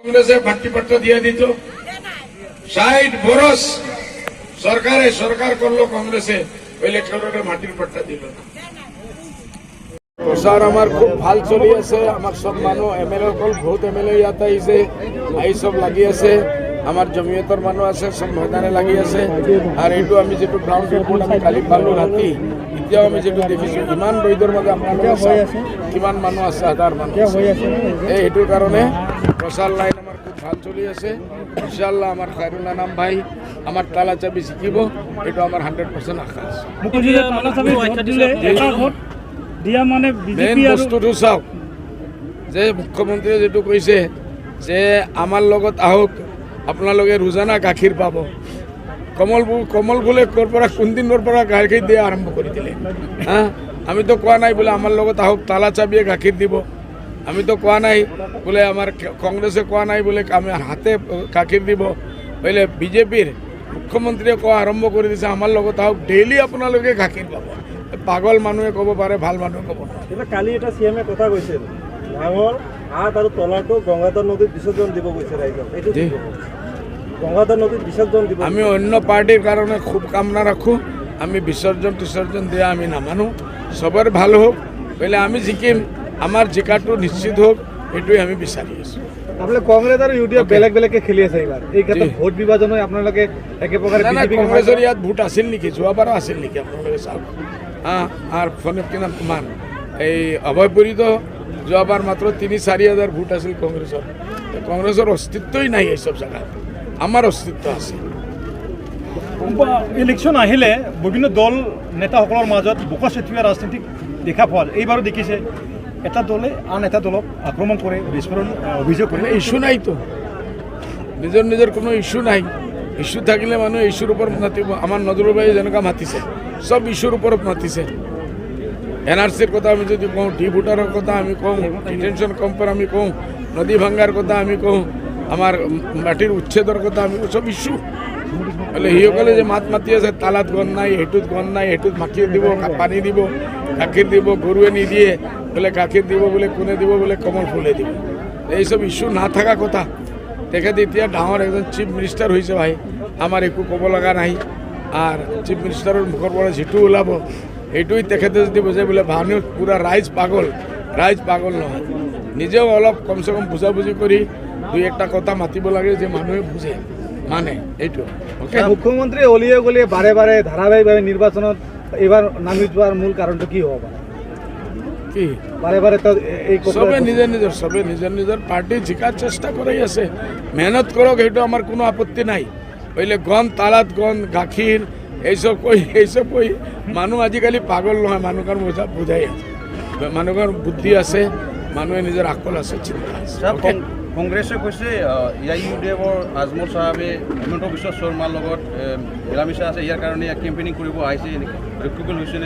কংগ্রেসে ভাতৃপট্টা দিয়ে দিত 60 বরস সরকার করলো কংগ্রেসে ইলেকশনের মাটির পট্টা দিল না। প্রচার আমার খুব ভাল চলি আছে। আমার সব মানুষ এমএলএ কল বহুত এমএলএ ইয়াত আহিছে, আহি সব লাগি আছে। আমার জমিয়তৰ মানুহ আছে, সব ময়দানে লাগি আছে। আৰু এইটো আমি যেটো গ্ৰাউণ্ড ৰিপৰ্ট আমি কালি পালোঁ ৰাতি, এতিয়াও আমি যেটো দেখিছোঁ ইমান ৰ'দৰ মাজত আপোনালোকে কিমান মানুহ আছে, হাজাৰ মানুহ এইটোৰ কাৰণে প্ৰচাৰ লাইন আমাৰ খুব ভাল চলি আছে। ইনশাআল্লাহ আমাৰ খায়ৰুল আনাম ভাই আমাৰ তালা চাবি জিকিব, এইটো আমাৰ 100% আশা আছে। মেইন বস্তুটো চাওক যে মুখ্যমন্ত্ৰীয়ে যেটো কৈছে যে আমাৰ লগত আহক, আপোনালোকে ৰোজানা গাখীৰ পাব। কমল বোলে ক'ৰ পৰা কোনদিনৰ পৰা গাখীৰ দিয়া আৰম্ভ কৰি দিলে। আমিতো কোৱা নাই বোলে আমাৰ লগত আহক তালা চাবিয়ে গাখীৰ দিব। আমিতো কোৱা নাই বোলে, আমাৰ কংগ্ৰেছে কোৱা নাই বোলে আমি হাতে গাখীৰ দিব। বোলে বিজেপিৰ মুখ্যমন্ত্ৰীয়ে কোৱা আৰম্ভ কৰি দিছে আমাৰ লগত আহক, ডেইলি আপোনালোকে গাখীৰ পাব। পাগল মানুহে ক'ব পাৰে, ভাল মানুহে ক'ব নোৱাৰে। কালি এটা চিএমে কথা কৈছিল, ডাঙৰ হাত আৰু তলাটো গংগাধৰ নদীত বিসৰ্জন দিব কৈছে ৰাইজক। এইটো গংগাধৰ নদীত বিসৰ্জন দিব। আমি অন্য পাৰ্টিৰ কাৰণে খুব কামনা ৰাখোঁ। আমি বিসৰ্জন দিয়া আমি নামানো। চবৰে ভাল হোক, বোলে আমি জিকিম, আমাৰ জিকাটো নিশ্চিত হোক, এইটোৱে আমি বিচাৰি আছোঁ। আপোনালোকে কংগ্ৰেছ আৰু ইউডিএফ বেলেগকৈ খেলি আছে এইবাৰ। এই ক্ষেত্ৰত ভোট বিভাজন হৈ আপোনালোকে একেপ্ৰকাৰে কংগ্ৰেছৰ ইয়াত ভোট আছিল নেকি? যোৱাবাৰো আছিল নেকি? আপোনালোকে চাওক। আৰ ফোনে কি নাম তোমাৰ এই অভয়পুৰীতো যোৱাবাৰ মাত্ৰ 3-4 হাজাৰ ভোট আছিল কংগ্ৰেছৰ। কংগ্ৰেছৰ অস্তিত্বই নাই এইসব জায়গাত, আমাৰ অস্তিত্ব আছে। ইলেকশ্যন আহিলে বিভিন্ন দল নেতাসকলৰ মাজত বোকা চেতুৱা ৰাজনীতিক দেখা পোৱা যায়। এইবাৰো দেখিছে এটা দলে আন এটা দলক আক্ৰমণ কৰে, বিস্ফোৰণ অভিযোগ কৰে। ইস্যু নাইতো, নিজৰ কোনো ইস্যু নাই। ইস্যু থাকিলে মানুহে ইস্যুৰ ওপৰত মাতিব। আমাৰ নজৰুল ভাই যেনেকুৱা মাতিছে, সব ইস্যুৰ ওপৰত মাতিছে। এনআৰচিৰ কথা আমি যদি কওঁ, ডি ভোটাৰৰ কথা আমি কওঁ, ডিটেনশ্যন কেম্পৰ আমি কওঁ, নদী ভাঙাৰ কথা আমি কওঁ, আমাৰ মাটিৰ উচ্ছেদৰ কথা আমি সব ইস্যু। বোলে সিসকলে যে মাতি আছে, তালাত গণ নাই, সেইটোত গণ নাই, সেইটোত মাখি দিব, পানী দিব, গাখীৰ দিব, গৰুৱে নিদিয়ে বোলে গাখীৰ দিব, বোলে কোনে দিব, বোলে কমল ফুলে দিব। এইসব ইস্যু নাথাকা কথা। তেখেত এতিয়া ডাঙৰ এজন চিফ মিনিষ্টাৰ হৈছে ভাই, আমাৰ একো ক'ব লগা নাই। আৰ চিফ মিনিষ্টাৰৰ মুখৰ পৰা যেটো ওলাব সেইটোই তেখেতে যদি বুজে বোলে মানুহ পুৰা ৰাইজ পাগল নহয়। নিজেও অলপ কমচে কম বুজাবুজি কৰি 2-1টা কথা মাতিব লাগে যে মানুহে বুজে মানে এইটো। মুখ্যমন্ত্ৰী অলিয়ে গলিয়ে বাৰে বাৰে ধাৰাবাহিকভাৱে নিৰ্বাচনত এইবাৰ নামি যোৱাৰ মূল কাৰণটো কি হ'ব পাৰে? কি বাৰে বাৰে চবে নিজৰ পাৰ্টি জিকাৰ চেষ্টা কৰি আছে। মেহনত কৰক, সেইটো আমাৰ কোনো আপত্তি নাই। পहिले গণ, তালাত গণ, গাখীৰ এইসব কৈ মানুহ আজিকালি পাগল নহয়। মানুহৰ বুজাই আছে, মানুহৰ বুদ্ধি আছে, মানুহে নিজৰ আকল আছে, চিন্তা আছে। কংগ্ৰেছে কৈছে ইউডিএফৰ আজমল চাহাবে হিমন্ত বিশ্ব শৰ্মাৰ লগত মিলামিছা আছে, ইয়াৰ কাৰণে কেম্পেইনিং কৰিব আহিছে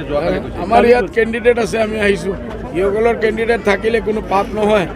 যোৱাকালি। আমাৰ ইয়াত কেণ্ডিডেট আছে, আমি আহিছোঁ। ইসকলৰ কেণ্ডিডেট থাকিলে কোনো পাপ নহয়।